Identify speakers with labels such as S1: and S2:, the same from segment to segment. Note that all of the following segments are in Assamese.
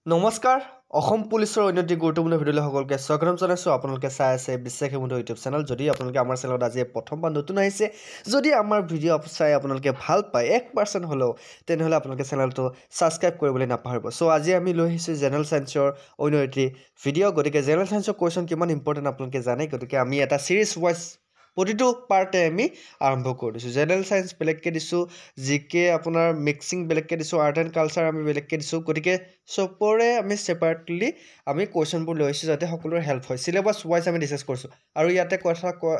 S1: নমস্কাৰ অসম পুলিচৰ অন্যটি গুৰুত্বপূৰ্ণ ভিডিঅ'লৈ সকলোকে স্বাগতম জনাইছোঁ আপোনালোকে চাই আছে বিশ্বাসী বন্ধু ইউটিউব চেনেল যদি আপোনালোকে আমাৰ চেনেলত আজি প্ৰথমবাৰ নতুন আহিছে যদি আমাৰ ভিডিঅ' চাই আপোনালোকে ভাল পায় 1% হ'লেও তেনেহ'লে আপোনালোকে চেনেলটো ছাবস্ক্ৰাইব কৰিবলৈ নাপাহৰিব চ' আজি আমি লৈ আহিছোঁ জেনেৰেল ছায়েন্সৰ অন্য এটি ভিডিঅ' গতিকে জেনেৰেল ছায়েন্সৰ কুৱেশ্যন কিমান ইম্পৰ্টেণ্ট আপোনালোকে জানে গতিকে আমি এটা ছিৰিজ ৱাইজ প্ৰতিটো পাৰ্টে আমি আৰম্ভ কৰি দিছোঁ জেনেৰেল ছায়েন্স বেলেগকৈ দিছোঁ জিকে আপোনাৰ মিক্সিং বেলেগকৈ দিছোঁ আৰ্ট এণ্ড কালচাৰ আমি বেলেগকৈ দিছোঁ গতিকে চবৰে আমি ছেপাৰেটলি আমি কুৱেশ্যনবোৰ লৈ আহিছোঁ যাতে সকলোৰে হেল্প হয় চিলেবাছ ৱাইজ আমি ডিছকাছ কৰিছোঁ আৰু ইয়াতে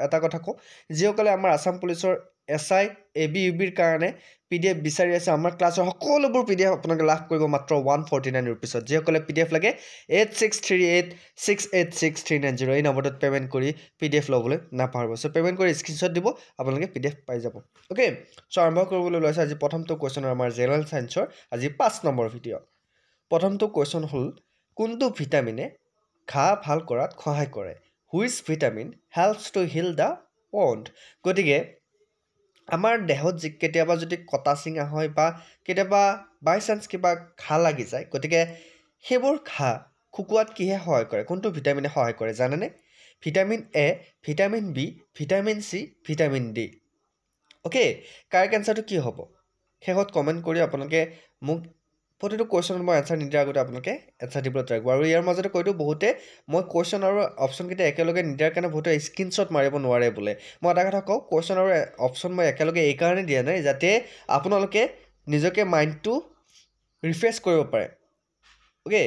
S1: এটা কথা কওঁ যিসকলে আমাৰ আছাম পুলিচৰ SI AB UBৰ কাৰণে PDF বিচাৰি আছে আমাৰ ক্লাছৰ সকলোবোৰ PDF আপোনালোকে লাভ কৰিব মাত্ৰ 149 ৰুপিছত যিসকলে PDF লাগে 8638686390 এই নম্বৰটোত পে'মেণ্ট কৰি PDF ল'বলৈ নাপাহৰিব চ' পে'মেণ্ট কৰি স্ক্ৰীনশ্বট দিব আপোনালোকে PDF পাই যাব অ'কে চ' আৰম্ভ কৰিবলৈ লৈছে আজি প্ৰথমটো কুৱেশ্যনৰ আমাৰ জেনেৰেল ছায়েন্সৰ আজি 5 নম্বৰ ভিডিঅ' প্ৰথমটো কুৱেশ্যন হ'ল কোনটো ভিটামিনে ঘাঁ ভাল কৰাত সহায় কৰে which vitamin helps to heal the wound গতিকে আমাৰ দেহত কেতিয়াবা যদি কটা চিঙা হয় বা কেতিয়াবা বাই চান্স কিবা ঘাঁ লাগি যায় গতিকে সেইবোৰ ঘাঁ শুকুৱাত কিহে সহায় কৰে কোনটো ভিটামিনে সহায় কৰে জানেনে vitamin A vitamin B vitamin C vitamin D okay correct এনচাৰটো কি হ'ব শেষত কমেণ্ট কৰি আপোনালোকে মোক প্ৰতিটো কুৱেশ্যনত মই এনচাৰ নিদিয়াৰ আগতে আপোনালোকে এনচাৰ দিবলৈ ট্ৰাই কৰিব আৰু ইয়াৰ মাজতে কৈ দিওঁ বহুতে মই কুৱেশ্যন আৰু অপশ্যনকেইটা একেলগে নিদিয়াৰ কাৰণে বহুতে স্ক্ৰীনশ্বট মাৰিব নোৱাৰে বোলে মই এটা কথা কওঁ কুৱেশ্যন আৰু অপশ্যন মই একেলগে এইকাৰণে দিয়া নাই যাতে আপোনালোকে নিজকে মাইণ্ডটো ৰিফ্ৰেছ কৰিব পাৰে অ'কে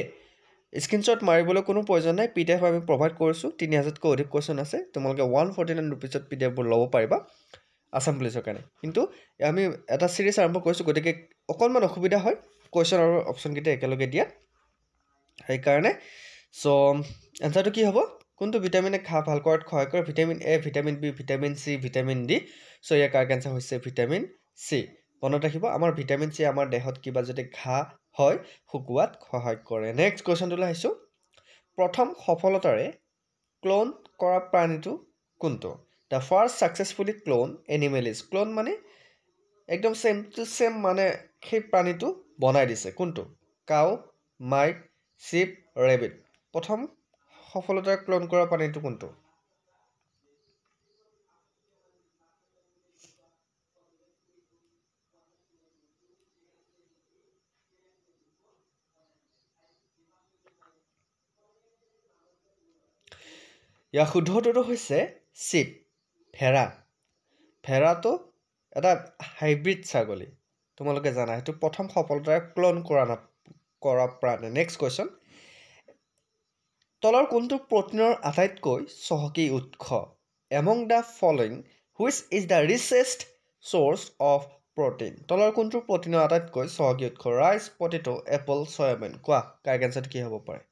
S1: স্ক্ৰীনশ্বট মাৰিবলৈ কোনো প্ৰয়োজন নাই PDF আমি প্ৰভাইড কৰিছোঁ 3000তকৈ অধিক কুৱেশ্যন আছে তোমালোকে 149 ৰুপিছত PDFবোৰ ল'ব পাৰিবা আছাম পুলিচৰ কাৰণে কিন্তু আমি এটা ছিৰিজ আৰম্ভ কৰিছোঁ গতিকে অকণমান অসুবিধা হয় কুৱেশ্যন আৰু অপশ্যনকেইটা একেলগে দিয়া সেইকাৰণে চ' এনচাৰটো কি হ'ব কোনটো ভিটামিনে ঘাঁ ভাল কৰাত সহায় কৰে vitamin A vitamin B vitamin C vitamin D so' year correct answer হৈছে ভিটামিন C মনত ৰাখিব আমাৰ ভিটামিন C আমাৰ দেহত কিবা যদি ঘাঁ হয় শুকুৱাত সহায় কৰে নেক্সট কুৱেশ্যনটোলৈ আহিছোঁ প্ৰথম সফলতাৰে ক্লোন কৰা প্ৰাণীটো কোনটো the first successfully clone animal is clone মানে একদম ছেম টু ছেম মানে সেই প্ৰাণীটো বনাই দিছে কোনটো কাউ মাইক চিপ ৰেবিট প্ৰথম সফলতাৰে ক্লোন কৰা প্ৰাণীটো কোনটো ইয়াৰ শুদ্ধ উত্তৰটো হৈছে চিপ ভেড়াটো এটা হাইব্ৰিড ছাগলী তোমালোকে জানা সেইটো প্ৰথম সফলতাৰে ক্লোন কৰা প্ৰাণী নেক্সট কুৱেশ্যন তলৰ কোনটো প্ৰটিনৰ আটাইতকৈ চহকী উৎস among the following which is the richest source of protein তলৰ কোনটো প্ৰটিনৰ আটাইতকৈ চহকী উৎস ৰাইচ পটেটো এপল চয়াবিন কোৱা কাৰেক্ট এনচাৰটো কি হ'ব পাৰে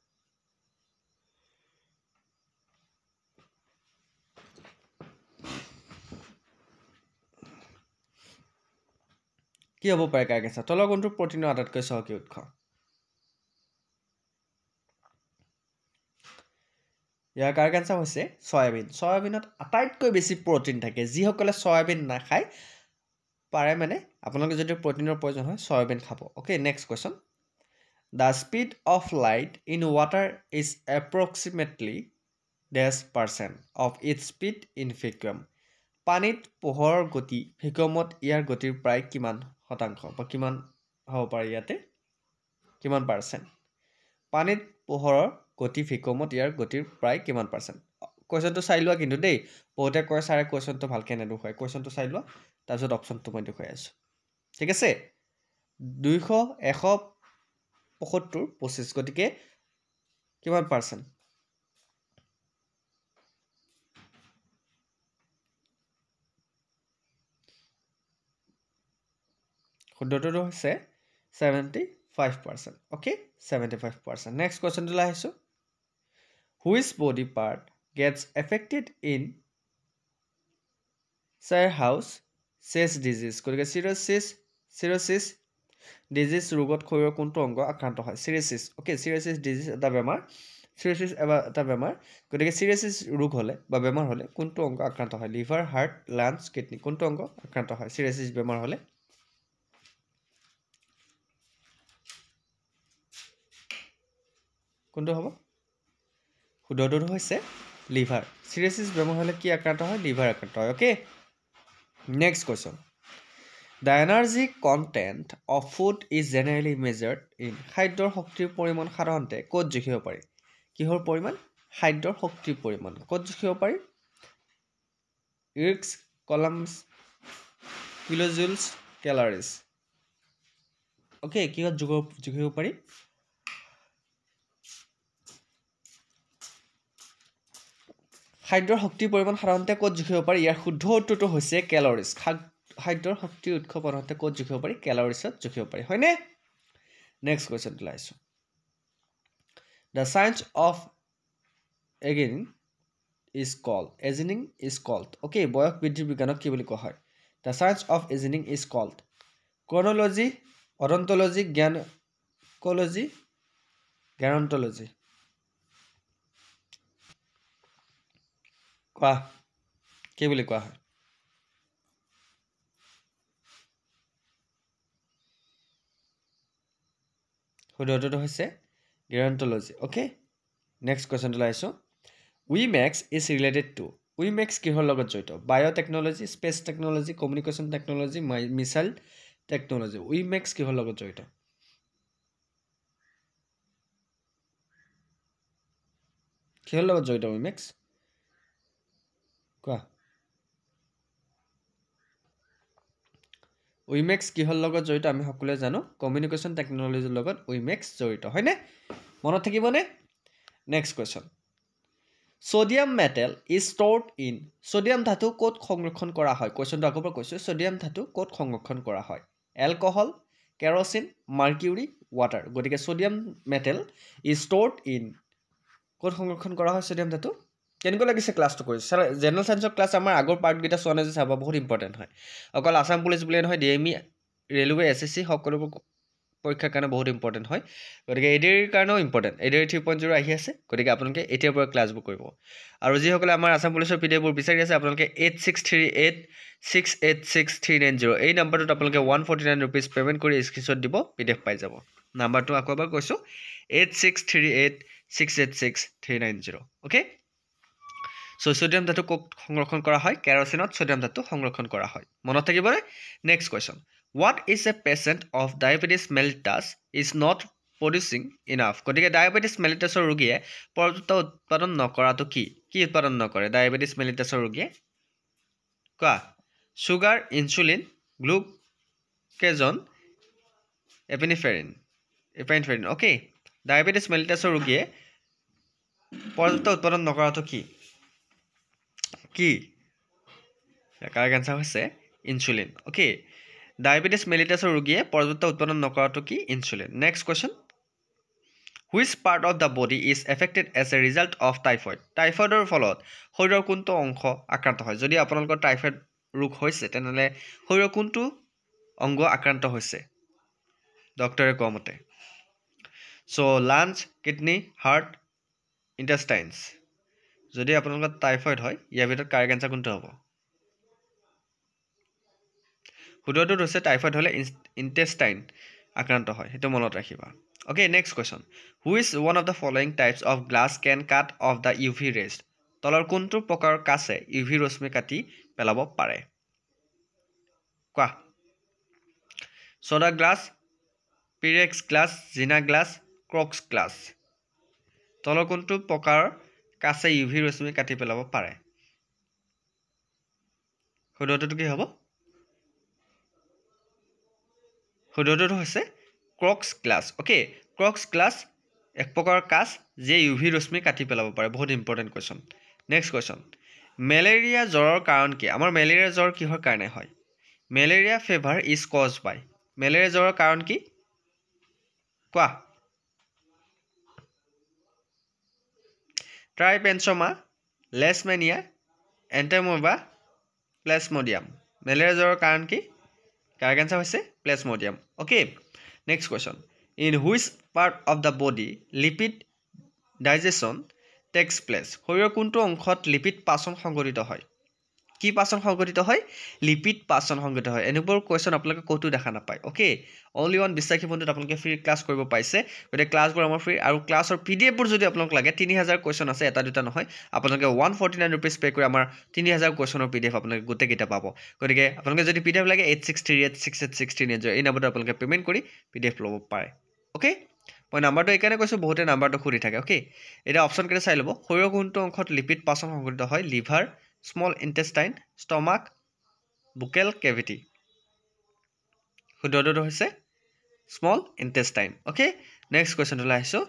S1: কি হ'ব পাৰে কাৰেক্ট এনচাৰ তলৰ কোনটো প্ৰটিনৰ আটাইতকৈ চহকী উৎস ইয়াৰ কাৰেক্ট এনচাৰ হৈছে চয়াবিনত আটাইতকৈ বেছি প্ৰটিন থাকে যিসকলে চয়াবিন নাখায় পাৰে মানে আপোনালোকে যদি প্ৰটিনৰ প্ৰয়োজন হয় চয়াবিন খাব okay next question the speed of light in water is approximately %, of its speed in vacuum পানীত পোহৰৰ গতি ভেকুৱামত ইয়াৰ গতিৰ প্ৰায় কিমান শতাংশ বা কিমান হ'ব পাৰে ইয়াতে কিমান %? পানীত পোহৰৰ গতি ভেকুৱামত ইয়াৰ গতিৰ প্ৰায় কিমান %? কুৱেশ্যনটো চাই লোৱা কিন্তু দেই বহুতে কয় ছাৰে কুৱেশ্যনটো ভালকৈ নেদেখুৱাই কুৱেশ্যনটো চাই লোৱা তাৰপিছত অপশ্যনটো মই দেখুৱাই আছোঁ ঠিক আছে 200 175 25 গতিকে কিমান %? শুদ্ধটো হৈছে 75% অ'কে 75% নেক্সট কুৱেশ্যনটোলৈ আহিছোঁ which body part gets affected in chess disease গতিকে চিৰ'চিছ ডিজিজ ৰোগত শৰীৰৰ কোনটো অংগ আক্ৰান্ত হয় চিৰ'চিছ অ'কে চিৰ'চিছ ডিজিজ এটা বেমাৰ গতিকে চিৰ'চিছ ৰোগ হ'লে বা বেমাৰ হ'লে কোনটো অংগ আক্ৰান্ত হয় লিভাৰ হাৰ্ট লাঞ্চ কিডনী কোনটো অংগ আক্ৰান্ত হয় চিৰ'চিছ বেমাৰ হ'লে কোনটো হ'ব শুদ্ধটো হৈছে লিভাৰ সিৰসিস বেমাৰ হলে কি আক্ৰান্ত হয় লিভাৰ আক্ৰান্ত হয় okay next question The energy content of food is generally measured in খাদ্যৰ শক্তিৰ পৰিমাণ সাধাৰণতে ক'ত জুখিব পাৰি কিহৰ পৰিমাণ খাদ্যৰ শক্তিৰ পৰিমাণ ক'ত জুখিব পাৰি ইউনিটছ কলাম্স কিলোজুলছ ক্যালাৰিজ ওকে কিহত জুখিব পাৰি খাদ্যৰ শক্তিৰ পৰিমাণ সাধাৰণতে ক'ত জুখিব পাৰি ইয়াৰ শুদ্ধ উত্তৰটো হৈছে ক্যালাৰিজ খাদ্যৰ শক্তিৰ উৎস সাধাৰণতে ক'ত জুখিব পাৰি ক্যালাৰিজত জুখিব পাৰি হয়নে নেক্সট কোৱেশ্চন লাইছো The science of aging is called okay বয়স বৃদ্ধিৰ বিজ্ঞানক কি বুলি কোৱা হয় The science of aging is called chronology odontology gynecology gerontology কোৱা কি বুলি কোৱা হয় শুদ্ধটো হৈছে gerontology okay next question to লাইছো WiMAX is related to WiMAX কিহৰ লগত জড়িত biotechnology space technology communication technology missile technology WiMAX কিহৰ লগত জড়িত কিহৰ লগত জড়িত WiMAX কোৱা WiMAX কিহৰ লগত জড়িত আমি সকলোৱে জানো কমিউনিকেশ্যন টেকনলজিৰ লগত WiMAX জড়িত হয়নে মনত থাকিবনে next question sodium metal is stored in sodium ধাতু ক'ত সংৰক্ষণ কৰা হয় কোৱেশ্চনটো আকৌ কৈছো সোডিয়াম ধাতু ক'ত সংৰক্ষণ কৰা হয় এলকহল কেৰোচিন মাৰ্কিউৰি ওৱাটাৰ গতিকে sodium metal is stored in ক'ত সংৰক্ষণ কৰা হয় সোডিয়াম ধাতু কেনেকৈ লাগিছে ক্লাছটো কৰি জেনাৰেল সায়েন্সৰ ক্লাছ আমাৰ আগৰ পাৰ্ট গিটা সোৱা নাই যে চাবা বহুত ইম্পৰ্টেন্ট হয় অকল আসাম পুলিচ বুলিয়ে নহয় ডিএমই ৰেলৱে এসএসসি সকলোবোৰ পৰীক্ষাৰ কাৰণে বহুত ইম্পৰ্টেন্ট হয় গতিকে এডিৰ কাৰণেও ইম্পৰ্টেন্ট এডিৰ 3.0 আহি আছে গতিকে আপোনালোকে এতিয়াৰ পৰা ক্লাছবোৰ কৰিব আৰু যিসকলে আমাৰ আসাম পুলিচৰ পিডিএফবোৰ বিচাৰি আছে আপোনালোকে 8638686390 এই নম্বৰটোত আপোনালোকে 149 रुपीस পেমেন্ট কৰি স্ক্ৰিনশ্বট দিব পিডিএফ পাই যাব নম্বৰটো আকৌ এবাৰ কৈছো 8638686390 ওকে So sodium ধাতু সংৰক্ষণ কৰা হয় কেৰোচিনত sodium ধাতু সংৰক্ষণ কৰা হয় মনত থাকিবনে next question What is a patient of diabetes mellitus is not producing enough গতিকে diabetes mellitus ৰোগীয়ে পৰ্যাপ্ত উৎপাদন নকৰাটো কি উৎপাদন নকৰে diabetes mellitus ৰোগীয়ে কোৱা sugar insulin glucagon epinephrine okay diabetes mellitus ৰোগীয়ে পৰ্যাপ্ত উৎপাদন নকৰাটো কি কাৰেক্ট আনসাৰ হৈছে ইনসুলিন ওকে ডায়াবেটিস মেলিটাস ৰোগীয়ে পৰ্যাপ্ত উৎপাদন নকৰাটো কি insulin next question which part of the body is affected as a result of typhoid টাইফয়েডৰ ফলত শৰীৰৰ কোনটো অংশ আক্ৰান্ত হয় যদি আপোনালোকৰ টাইফয়েড ৰোগ হৈছে তেনলে শৰীৰৰ কোনটো অংগ আক্ৰান্ত হৈছে ডক্টৰে কোৱামতে সো লাঞ্চ কিডনি হাৰ্ট ইন্টেষ্টাইনছ যদি আপোনালোকৰ টাইফয়েড হয় ইয়াৰ ভিতৰত কাৰেক্ট আনসাৰ কোনটো হ'ব শুদ্ধটো হৈছে টাইফয়েড হলে ইন্টেষ্টাইন আক্ৰান্ত হয় হেতু মনত ৰাখিবা okay next question which one of the following types of glass can cut of the UV raise তলৰ কোনটো প্ৰকাৰৰ কাছে ইউভি ৰশ্মি কাটি পেলাব পাৰে কোৱা সোডা গ্লাছ পিৰেক্স গ্লাছ জিনা গ্লাছ ক্ৰক্স গ্লাছ তলৰ কোনটো প্ৰকাৰৰ কাছে ইউভি ৰশ্মি কাটি পেলাব পাৰে শুদ্ধটো কি হ'ব শুদ্ধটো হৈছে croaks glass okay croaks glass এক প্ৰকাৰৰ কাচ যে ইউভি ৰশ্মি কাটি পেলাব পাৰে বহুত ইম্পৰ্টেন্ট কোৱেশ্চন নেক্সট কোৱেশ্চন ম্যালেৰিয়া জ্বৰৰ কাৰণ কি আমাৰ ম্যালেৰিয়া জ্বৰ কিহৰ কাৰণে হয় ম্যালেৰিয়া ফিভাৰ ইজ কজড বাই ম্যালেৰিয়া জ্বৰৰ কাৰণ কি কোৱা ট্ৰাইপেনচমা লেছমেনিয়া এন্টেমোবা প্লাজমোডিয়াম ম্যালেৰিয়া জ্বৰৰ কাৰণ কি কাৰেক্ট আনসাৰ হৈছে plasmodium okay next question in which part of the body lipid digestion takes place শৰীৰৰ কোনটো অংশত লিপিড পাচন সংঘটিত হয় কি পাচন সংঘটিত হয় লিপিড পাচন সংঘটিত হয় এনেবোৰ কোৱেশ্চন আপোনালোকে ক'তো দেখা নাপায় ওকে অনলি ওৱান বিশ্বাসী বন্ধুত আপোনালোকে ফ্ৰী ক্লাছ কৰিব পাইছে গতিকে ক্লাছবোৰ আমাৰ ফ্ৰী আৰু ক্লাছৰ পিডিএফবোৰ যদি আপোনালোক লাগে 3000 কোৱেশ্চন আছে এটা দুটা নহয় আপোনালোকে 149 रुपीस পে কৰি আমাৰ 3000 কোৱেশ্চনৰ পিডিএফ আপোনালোকে গোটেই কিটা পাব গতিকে আপোনালোকে যদি পিডিএফ লাগে 8638686816 এই নম্বৰটো আপোনালোকে পেমেন্ট কৰি পিডিএফ ল'ব পাৰে ওকে মই নাম্বাৰটো এইকাৰণে কৈছো বহুতে নাম্বাৰটো খুৰি থাকে ওকে এটা অপচন কেনে চাই ল'ব শৰীৰৰ কোনটো অংশত লিপিড পাচন সংঘটিত হয় liver small intestine stomach buccal cavity শুদ্ধটো হৈছে স্মল ইন্টেষ্টাইন ওকে নেক্সট কোৱেশ্চনটো লাইছো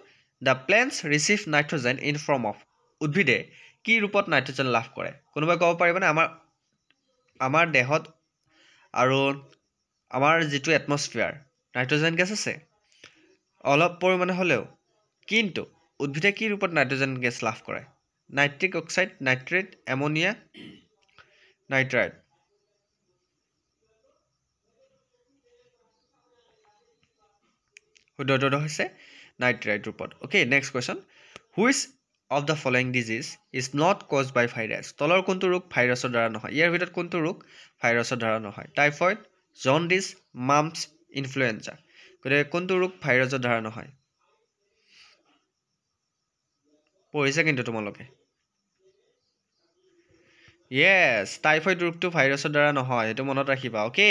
S1: the plants receive nitrogen in form of উদ্ভিদে কি ৰূপত নাইট্ৰজেন লাভ কৰে কোনোবাই ক'ব পাৰিবনে আমাৰ দেহত আৰু আমাৰ যেটো এটমস্ফিয়াৰ নাইট্ৰজেন গেছ আছে অলপ পৰিমাণে হলেও কিন্তু উদ্ভিদে কি ৰূপত নাইট্ৰজেন গেছ লাভ কৰে nitric oxide nitrate ammonia nitrite শুদ্ধটো হৈছে নাইট্ৰাইট ৰূপত okay next question which of the following disease is not caused by virus তলৰ কোনটো ৰোগ ভাইৰাছৰ দ্বাৰা নহয় ইয়াৰ ভিতৰত কোনটো ৰোগ ভাইৰাছৰ দ্বাৰা নহয় টাইফয়েড জন্ডিস মাম্পছ ইনফ্লুয়েঞ্জা গতিকে কোনটো ৰোগ ভাইৰাছৰ দ্বাৰা নহয় পঢ়িছে কিন্তু তোমালোকে yes টাইফয়েড ৰোগটো ভাইৰাছৰ দ্বাৰা নহয় এটো মনত ৰাখিবা ওকে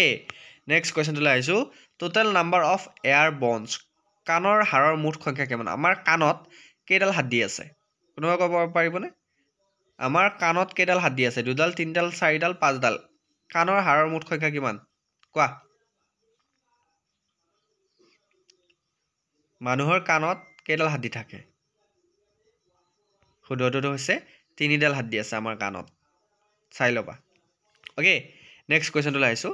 S1: নেক্সট কোৱেশ্চনটো লাইছো total number of ear bones কাণৰ হাড়ৰ মুঠ সংখ্যা কিমান আমাৰ কাণত কেইডাল হাড়ি আছে কোনোবা ক'ব পাৰিবনে আমাৰ কাণত কেইডাল হাড়ি আছে দুডাল তিনডাল চাৰিডাল পাঁচডাল কাণৰ হাড়ৰ মুঠ সংখ্যা কিমান কোৱা মানুহৰ কাণত কেইডাল হাড়ি থাকে শুদ্ধটো হৈছে তিনিডাল হাড়ি আছে আমাৰ কাণত চাই লবা ওকে নেক্সট কোৱেশ্চনটো লাইছো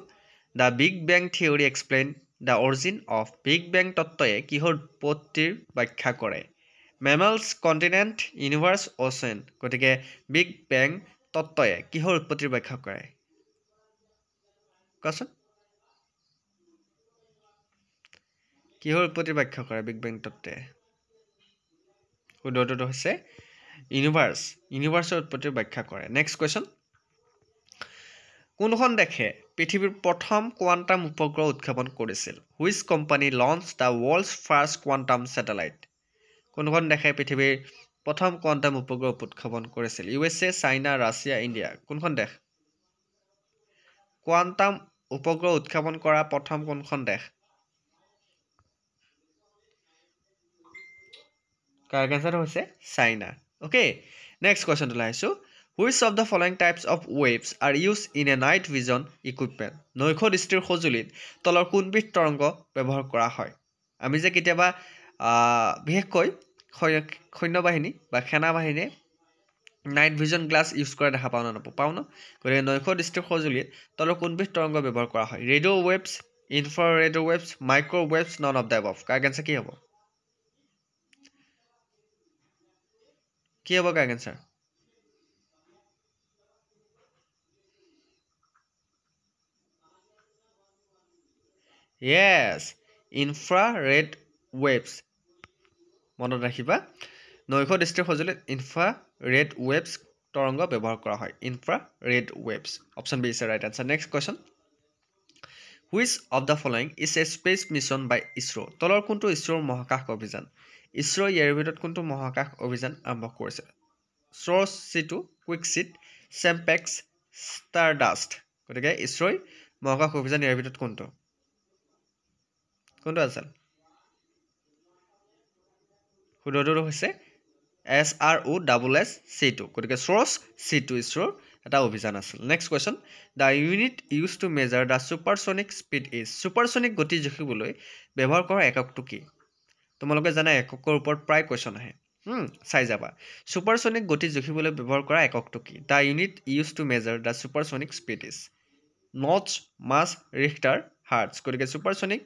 S1: the big bang theory explain the origin of big bang তত্ত্বয়ে কিহৰ উৎপত্তিৰ ব্যাখ্যা কৰে মেমলছ কন্টিনেন্ট ইউনিভাৰ্স ওচেন গতিকে বিগ বেং তত্ত্বয়ে কিহৰ উৎপত্তিৰ ব্যাখ্যা কৰে কোৱাচোন কিহৰ উৎপত্তিৰ ব্যাখ্যা কৰে বিগ বেং তত্ত্বয়ে শুদ্ধটো হৈছে ইউনিভাৰ্সৰ উৎপত্তিৰ ব্যাখ্যা কৰে নেক্সট কোৱেশ্চন কোনখন দেশে পৃথিৱীৰ প্ৰথম কোৱান্টাম উপগ্ৰহ উৎক্ষেপণ কৰিছিল which company launch the world's first quantum satellite কোনখন দেশে পৃথিৱীৰ প্ৰথম কোৱান্টাম উপগ্ৰহ উৎক্ষেপণ কৰিছিল ইউএছএ চাইনা ৰাছিয়া ইণ্ডিয়া কোনখন দেশ কোৱান্টাম উপগ্ৰহ উৎক্ষেপণ কৰা প্ৰথম কোনখন দেশ কাৰেক্ট আনসাৰ হৈছে চাইনা ওকে নেক্সট কোৱেশ্চনটো লাইছো which of the following types of waves are used in a night vision equipment নৈশ দৃষ্টিৰ সঁজুলিত তলৰ কোনবিধ তৰংগ ব্যৱহাৰ কৰা হয় আমি যে কেতিয়াবা বিশেষকৈ সৈন্যবাহিনী বা সেনা বাহিনীয়ে নাইট ভিজন গ্লাস ইউজ কৰা দেখা পাও না পাও না গতিকে নৈশ দৃষ্টিৰ সঁজুলিত তলৰ কোনবিধ তৰংগ ব্যৱহাৰ কৰা হয় radio' waves infrared waves micro' waves none of the above correct answer কি হ'ব correct answer yes infrared waves মনত ৰাখিবা নৈশ দৃষ্টিৰ সঁজুলিত ইনফ্ৰাৰেড ৱেভছ তৰংগ ব্যৱহাৰ কৰা হয় infrared waves option B is the right answer next question which of the following is a space mission by ISRO তলৰ কোনটো ইছৰোৰ মহাকাশ অভিযান ইছৰো ইয়াৰ ভিতৰত কোনটো মহাকাশ অভিযান আৰম্ভ কৰিছে সোৰ্স C2 কুইকসিট চেম্পেক্স ষ্টাৰডাষ্ট গতিকে ইছৰোই মহাকাশ অভিযান ইয়াৰ ভিতৰত কোনটো আছিল শুদ্ধটো হৈছে SROSS-C2 গতিকে সোৰ্স C2 ইছৰোৰ এটা অভিযান আছিল next question the unit use to measure the supersonic speed is supersonic গতি জুখিবলৈ ব্যৱহাৰ কৰা এককটো কি তোমালোকে জানা এককৰ ওপৰত প্ৰায় কোৱেশ্চন আহে চাই যাবা সুপাৰসনিক গতি জুখিবলৈ ব্যৱহাৰ কৰা এককটো কি the unit use to measure the supersonic speed is knots mach Richter hertz গতিকে সুপাৰসনিক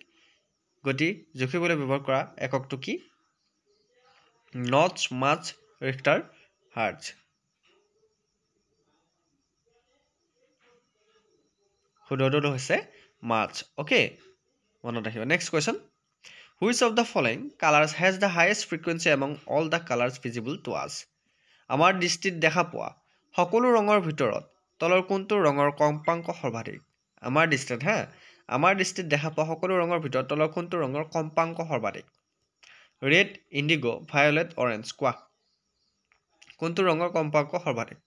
S1: গতি জুখিবলৈ ব্যৱহাৰ কৰা এককটো কি নটছ মাছ ৰিখটাৰ হাৰ্টছ শুদ্ধটো হৈছে মাৰ্চ ওকে মনত ৰাখিবা next question which of the following colors has the highest frequency among all the colors visible to us আমাৰ দৃষ্টিত দেখা পোৱা সকলো ৰঙৰ ভিতৰত তলৰ কোনটো ৰঙৰ কম্পাংক সৰ্বাধিক আমাৰ দৃষ্টিত আমাৰ দৃষ্টিত দেখা পোৱা সকলো ৰঙৰ ভিতৰত তলৰ কোনটো ৰঙৰ কম্পাংক সৰ্বাধিক ৰেড ইণ্ডিগো ভায়োলেট অৰেঞ্জ কোৱা কোনটো ৰঙৰ কম্পাংক সৰ্বাধিক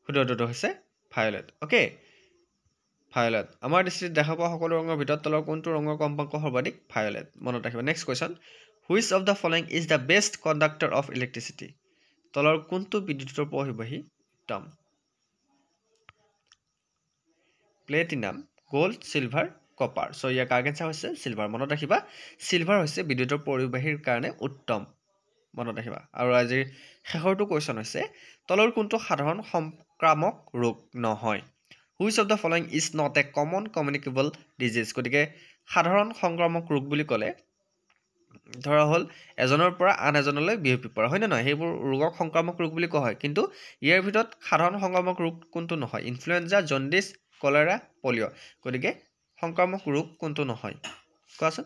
S1: শুদ্ধটো হৈছে ভায়োলেট ওকে ভায়োলেট আমাৰ দৃষ্টিত দেখা পোৱা সকলো ৰঙৰ ভিতৰত তলৰ কোনটো ৰঙৰ কম্পাংক সৰ্বাধিক ভায়োলেট মনত ৰাখিবা next question which of the following is the best conductor of electricity তলৰ কোনটো বিদ্যুতৰ পৰিবাহী উত্তম platinum gold silver copper so ইয়াৰ কাৰেক্ট আনসাৰ হৈছে সিলভাৰ মনত ৰাখিবা সিলভাৰ হৈছে বিদ্যুতৰ পৰিবাহীৰ কাৰণে উত্তম মনত ৰাখিবা আৰু আজিৰ শেষৰটো কোৱেশ্চন হৈছে তলৰ কোনটো সাধাৰণ সংক্ৰামক ৰোগ নহয় which of the following is not a common communicable disease গতিকে সাধাৰণ সংক্ৰামক ৰোগ বুলি ক'লে ধৰা হ'ল এজনৰ পৰা আন এজনলৈ বিয়পি পৰা হয় নে নহয় সেইবোৰ ৰোগক সংক্ৰামক ৰোগ বুলি কোৱা হয় কিন্তু ইয়াৰ ভিতৰত সাধাৰণ সংক্ৰামক ৰোগ কোনটো নহয় ইনফ্লুৱেঞ্জা জণ্ডিছ কলেৰা পলিঅ' গতিকে সংক্ৰামক ৰোগ কোনটো নহয় কোৱাচোন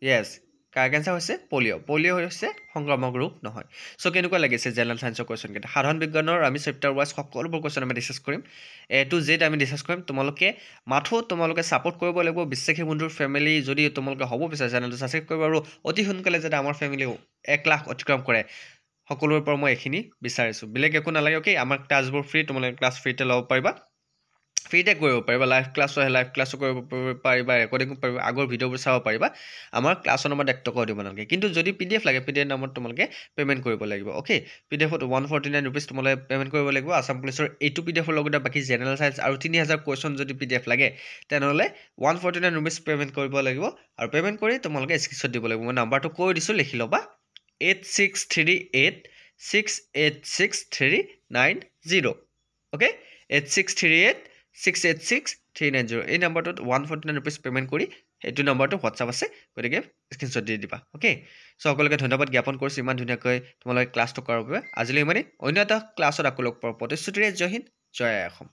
S1: ইয়েছ কাৰেক্ট আনসাৰ হৈছে পলিঅ' হৈছে সংক্ৰামক ৰোগ নহয় সো কেনেকুৱা লাগিছে জেনেৰেল সায়েন্সৰ কোৱেশ্চন কেইটা সাধাৰণ বিজ্ঞানৰ আমি চেপ্টাৰ ৱাইজ সকলোবোৰ কোৱেশ্চন আমি ডিছকাছ কৰিম এ টু জেড আমি ডিছকাছ কৰিম তোমালোকে ছাপোৰ্ট কৰিব লাগিব বিশ্বাসী বন্ধুৰ ফেমিলি যদি তোমালোকে হ'ব বিচাৰে চেনেলটো ছাবস্ক্ৰাইব কৰিব আৰু অতি সোনকালে যাতে আমাৰ ফেমিলি 1 লাখ অতিক্ৰম কৰে সকলোৰে পৰা মই এইখিনি বিচাৰিছোঁ বেলেগ একো নালাগে ওকে আমাৰ ক্লাছবোৰ ফ্ৰী তোমালোকে ক্লাছ ফ্ৰীতে ল'ব পাৰিবা ফ্ৰীতে কৰিব পাৰিবা লাইভ ক্লাছো কৰিব পাৰিবা ৰেকৰ্ডিং পাৰিবা আগৰ ভিডিঅ'বোৰ চাব পাৰিবা আমাৰ ক্লাছৰ নামত 1 টকাও দিব নালাগে কিন্তু যদি পিডিএফ লাগে পিডিএফ নামত তোমালোকে পেমেন্ট কৰিব লাগিব ওকে পিডিএফত 149 रुपीस তোমালোকে পেমেন্ট কৰিব লাগিব আসাম পুলিচৰ এইটো পিডিএফৰ লগতে বাকি জেনাৰেল সায়েন্স আৰু 3000 কোৱেশ্চন যদি পিডিএফ লাগে তেনেহলে 149 रुपीस পেমেন্ট কৰিব লাগিব আৰু পেমেন্ট কৰি তোমালোকে স্ক্ৰিনশ্বট দিব লাগিব মই নাম্বাৰটো কৈ দিছো লিখি লবা 8638686390 okay 8638686390 এই নাম্বাৰটোত 149 रुपीस পেমেন্ট কৰি এইটো নাম্বাৰটো হোৱাটসএপ আছে গতিকে স্ক্ৰিনশ্বট দি দিবা ওকে সো সকলোকে ধন্যবাদ জ্ঞাপন কৰিছো ইমান ধুনীয়াকৈ তোমালোকে ক্লাছটো কৰাৰ বাবে আজিলৈ মানে অন্য এটা ক্লাছত আকৌ লগ পাম প্ৰতিশ্ৰুতিৰে জয় হিন্দ জয় অসম